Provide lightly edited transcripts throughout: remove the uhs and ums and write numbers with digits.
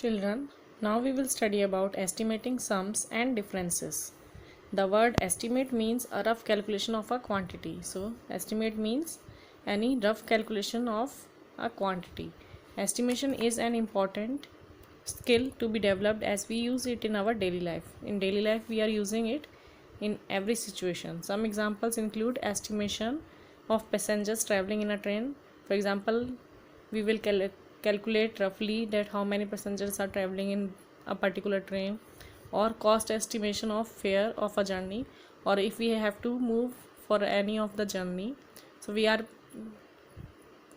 Children, now we will study about estimating sums and differences. The word estimate means a rough calculation of a quantity. So, estimate means any rough calculation of a quantity. Estimation is an important skill to be developed as we use it in our daily life. In daily life, we are using it in every situation. Some examples include estimation of passengers traveling in a train. For example, we will calculate roughly that how many passengers are traveling in a particular train, or cost estimation of fare of a journey, or if we have to move for any of the journey, so we are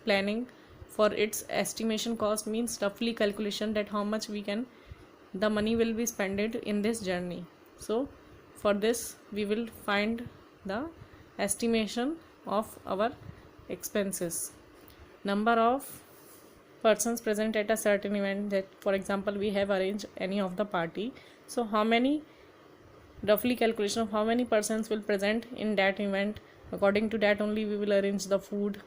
planning for its estimation. Cost means roughly calculation that how much the money will be spent in this journey. So for this we will find the estimation of our expenses. Number of persons present at a certain event, that for example we have arranged any of the party, so how many, roughly calculation of how many persons will present in that event, according to that only we will arrange the food.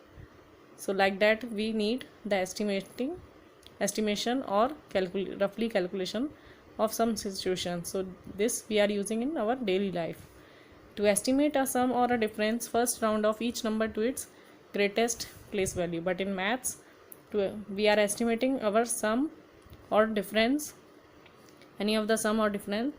So like that we need the estimation or roughly calculation of some situation. So this we are using in our daily life. To estimate a sum or a difference, first round off each number to its greatest place value. But in maths, we are estimating our sum or difference, any of the sum or difference,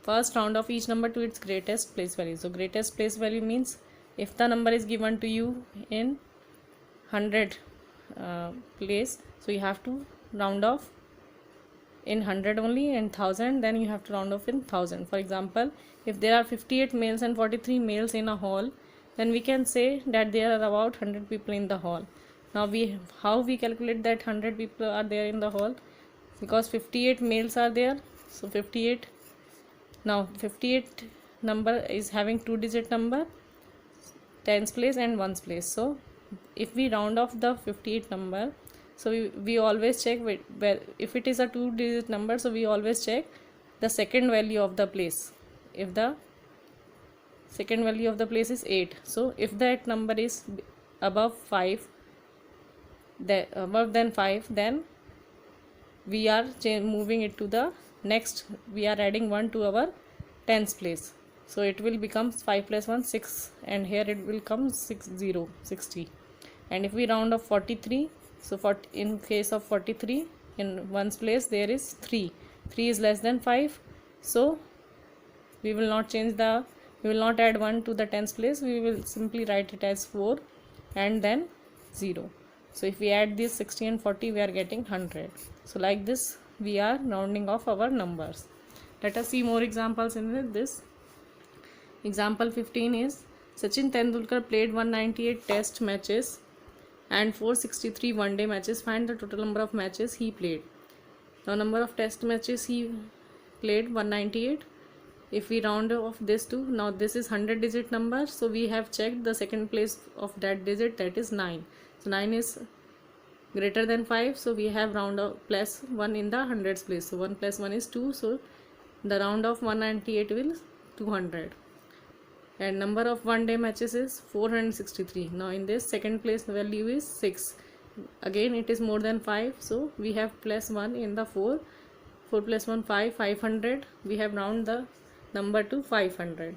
first round of each number to its greatest place value. So greatest place value means if the number is given to you in 100 place, so you have to round off in 100 only, and 1000 then you have to round off in 1000. For example, if there are 58 males and 43 males in a hall, then we can say that there are about 100 people in the hall. Now how we calculate that 100 people are there in the hall? Because 58 males are there, so 58, now 58 number is having 2-digit number, tens place and ones place. So if we round off the 58 number, so we always check if it is a 2-digit number, so we always check the second value of the place. If the second value of the place is 8, so if that number is above 5, above than 5, then we are moving it to the next, we are adding 1 to our tens place, so it will become 5 plus 1 6, and here it will come 60. And if we round off 43, so in case of 43, in ones place there is 3 is less than 5, so we will not add 1 to the tens place, we will simply write it as 4 and then 0. So if we add this 60 and 40, we are getting 100. So like this we are rounding off our numbers. Let us see more examples in this. Example 15 is Sachin Tendulkar played 198 test matches and 463 one-day matches. Find the total number of matches he played. Now number of test matches he played 198. If we round off this to, now this is 100-digit number, so we have checked the second place of that digit, that is 9. So 9 is greater than 5, so we have round off plus 1 in the hundreds place. So 1 plus 1 is 2, so the round of 198 will 200. And number of one-day matches is 463. Now in this second place value is 6. Again it is more than 5, so we have plus 1 in the 4. 4 plus 1 5, 500. We have round the number to 500.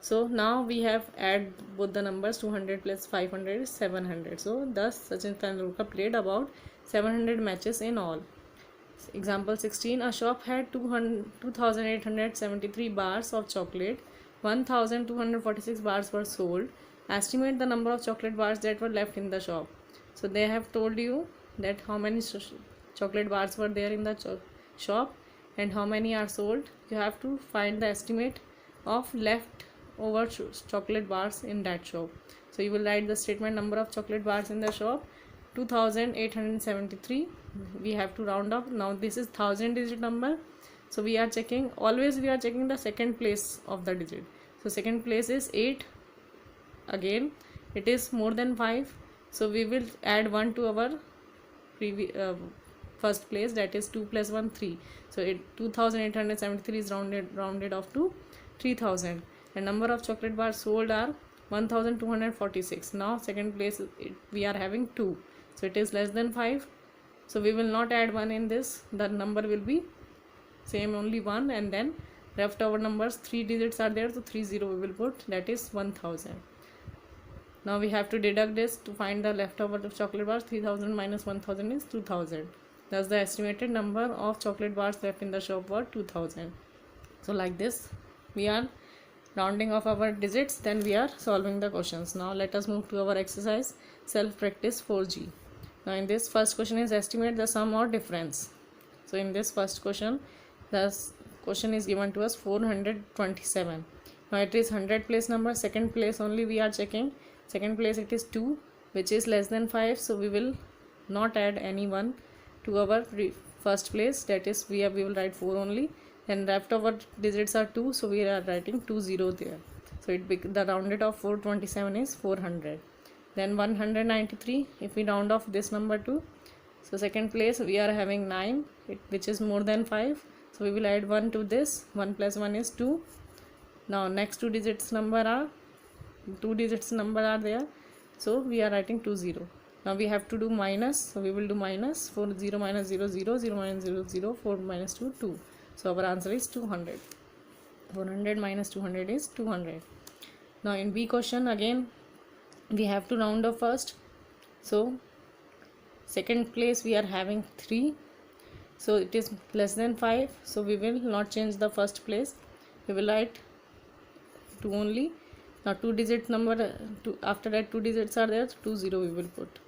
So now we have add both the numbers, 200 plus 500 is 700. So thus Sachin Tendulkar played about 700 matches in all. Example 16, a shop had 2873 bars of chocolate. 1246 bars were sold. Estimate the number of chocolate bars that were left in the shop. So they have told you that how many chocolate bars were there in the shop and how many are sold. You have to find the estimate of left over chocolate bars in that shop. So you will write the statement, number of chocolate bars in the shop 2873. we have to round off. Now this is 1000-digit number, so we are checking, always we are checking the second place of the digit. So second place is 8. Again it is more than 5, so we will add 1 to our first place, that is 2 plus 1 3. So 2873 is rounded off to 3000. And number of chocolate bars sold are 1246. Now second place we are having 2, so it is less than 5, so we will not add 1 in this. The number will be same, only 1, and then leftover numbers 3 digits are there, so 30 we will put, that is 1000. Now we have to deduct this to find the leftover chocolate bars. 3000 minus 1000 is 2000. Thus the estimated number of chocolate bars left in the shop were 2000. So like this we are rounding off our digits, then we are solving the questions. Now let us move to our exercise self practice 4G. Now in this first question is estimate the sum or difference. So in this first question, the question is given to us 427. Now it is 100 place number. Second place only we are checking. Second place it is 2, which is less than 5, so we will not add any 1 to our first place, that is we will write 4 only. Then leftover digits are 2, so we are writing 20 there. So the rounded of 427 is 400. Then 193, if we round off this number to, so second place we are having 9, which is more than 5, so we will add 1 to this. 1 plus 1 is 2. Now next 2 digits number are there, so we are writing 20. Now we have to do minus, so we will do minus. 4 0 minus 0 0, 0 minus 0 0, 4 minus 2 2. So our answer is 200. 400 minus 200 is 200. Now in B question again we have to round off first. So second place we are having 3, so it is less than 5, so we will not change the first place, we will write 2 only. Now 2 digit number, after that 2 digits are there, 20 we will put.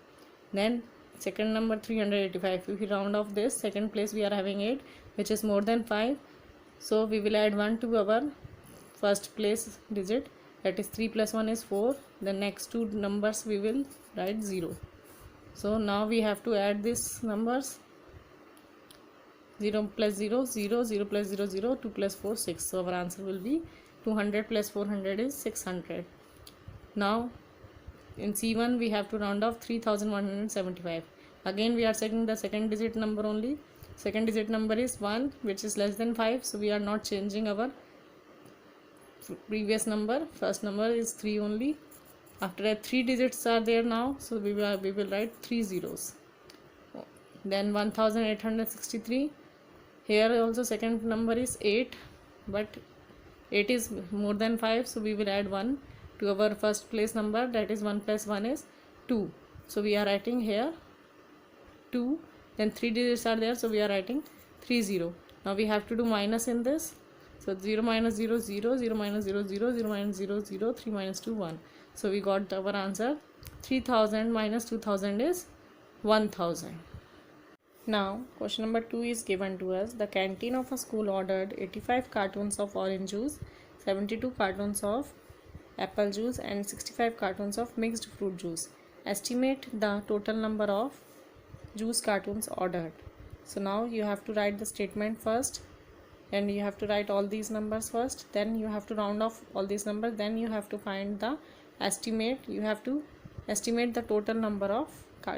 Then second number 385, if we round off this, second place we are having 8, which is more than 5, so we will add 1 to our first place digit, that is 3 plus 1 is 4. The next 2 numbers we will write 0. So now we have to add these numbers. 0 plus 0 0, 0 plus 0 0, 2 plus 4 6. So our answer will be 200 plus 400 is 600. Now in C1 we have to round off 3175. Again we are checking the second digit number only. Second digit number is 1, which is less than 5, so we are not changing our previous number. First number is 3 only. After that 3 digits are there now, so we will write 3 zeros. Then 1863. Here also second number is 8, but 8 is more than 5, so we will add 1 to our first place number, that is 1 plus 1 is 2, so we are writing here 2. Then 3 digits are there, so we are writing 30. Now we have to do minus in this, so 0 minus 0 0, 0 minus 0 0, 0 minus 0 0, 3 minus 2 1. So we got our answer. 3000 minus 2000 is 1000. Now question number 2 is given to us. The canteen of a school ordered 85 cartons of orange juice, 72 cartons of apple juice and 65 cartons of mixed fruit juice. Estimate the total number of juice cartons ordered. So now you have to write the statement first, and you have to write all these numbers first, then you have to round off all these numbers, then you have to find the estimate. You have to estimate the total number of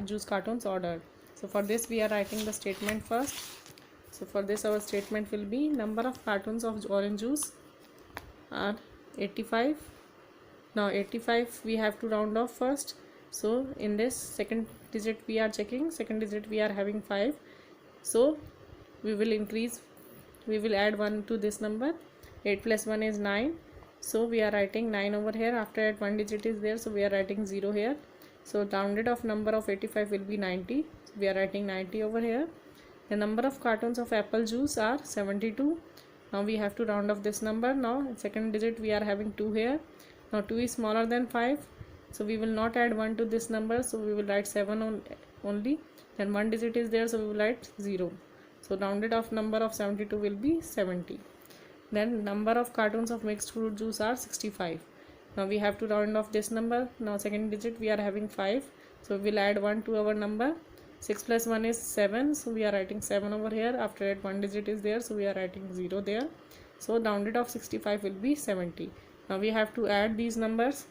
juice cartons ordered. So for this we are writing the statement first. So for this our statement will be number of cartons of orange juice are 85. Now 85 we have to round off first. So in this second digit we are checking, second digit we are having 5, so we will add 1 to this number. 8 plus 1 is 9, so we are writing 9 over here. After that 1 digit is there, so we are writing 0 here. So rounded off number of 85 will be 90, so we are writing 90 over here. The number of cartons of apple juice are 72. Now we have to round off this number. Now second digit we are having 2 here. Now 2 is smaller than 5, so we will not add 1 to this number, so we will write 7 only. Then 1 digit is there, so we will write 0. So rounded off number of 72 will be 70. Then number of cartons of mixed fruit juice are 65. Now we have to round off this number. Now second digit we are having 5, so we will add 1 to our number. 6 plus 1 is 7, so we are writing 7 over here. After that 1 digit is there, so we are writing 0 there. So rounded off 65 will be 70. Now we have to add these numbers.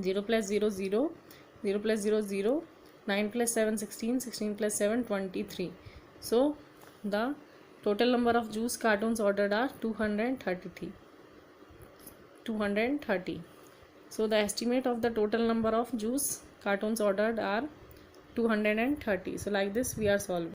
0 plus 0 0, 0 plus 0 0, 9 plus 7 16, 16 plus 7 23. So the total number of juice cartons ordered are 230. So the estimate of the total number of juice cartons ordered are 230. So like this we are solving.